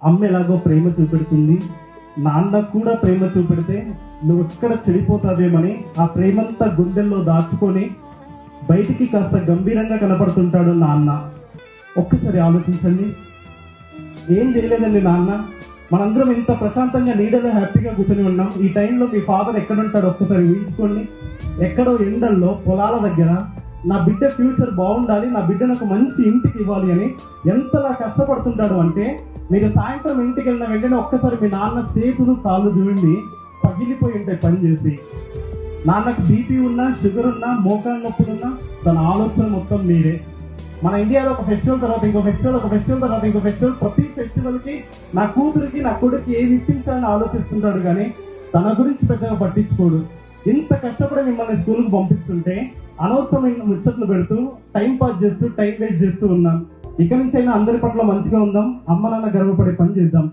అమ్మ ఎలాగో ప్రేమ చూపెడుతుంది, నాన్న కూడా ప్రేమ చూపెడితే నువ్వు ఎక్కడ చెడిపోతావేమని ఆ ప్రేమంతా గుండెల్లో దాచుకొని బయటికి కాస్త గంభీరంగా కనపడుతుంటాడు నాన్న. ఒక్కసారి ఆలోచించండి, ఏం చేయలేదండి నాన్న, మనందరం ఇంత ప్రశాంతంగా నీడలో హ్యాపీగా కూర్చొని ఉన్నాం. ఈ టైంలో మీ ఫాదర్ ఎక్కడుంటాడు ఒక్కసారి ఊహించుకోండి. ఎక్కడో ఎండల్లో పొలాల దగ్గర నా బిడ్డ ఫ్యూచర్ బాగుండాలి, నా బిడ్డను ఒక మంచి ఇంటికి ఇవ్వాలి అని ఎంతలా కష్టపడుతుంటాడు అంటే, మీరు సాయంత్రం ఇంటికి వెళ్ళిన వెంటనే ఒక్కసారి మీ నాన్న చేతులు కాళ్ళు చూడండి పగిలిపోయి ఉంటాయి పని చేసి. నాన్నకు బీపీ ఉన్నా, షుగర్ ఉన్నా, మోకాళ్ళ నొప్పులున్నా తన ఆలోచన మొత్తం మీరే. మన ఇండియాలో ఒక ఫెస్టివల్ తర్వాత ఇంకో ఫెస్టివల్, ఒక ఫెస్టివల్ తర్వాత ఇంకో ఫెస్టివల్, ప్రతి ఫెస్టివల్కి నా కూతురికి నా కొడుకు ఏమి ఇప్పించాలని ఆలోచిస్తుంటాడు కానీ తన గురించి పెద్దగా పట్టించుకోడు. ఇంత కష్టపడి మిమ్మల్ని స్కూల్కి పంపిస్తుంటే అనవసరమైన ముచ్చట్లు పెడుతూ టైం పాస్ చేస్తూ టైం వేస్ట్ చేస్తూ ఉన్నాం. ఇక నుంచి అయినా అందరి పట్ల మంచిగా ఉందాం, అమ్మ నాన్న గర్వపడే పని చేద్దాం.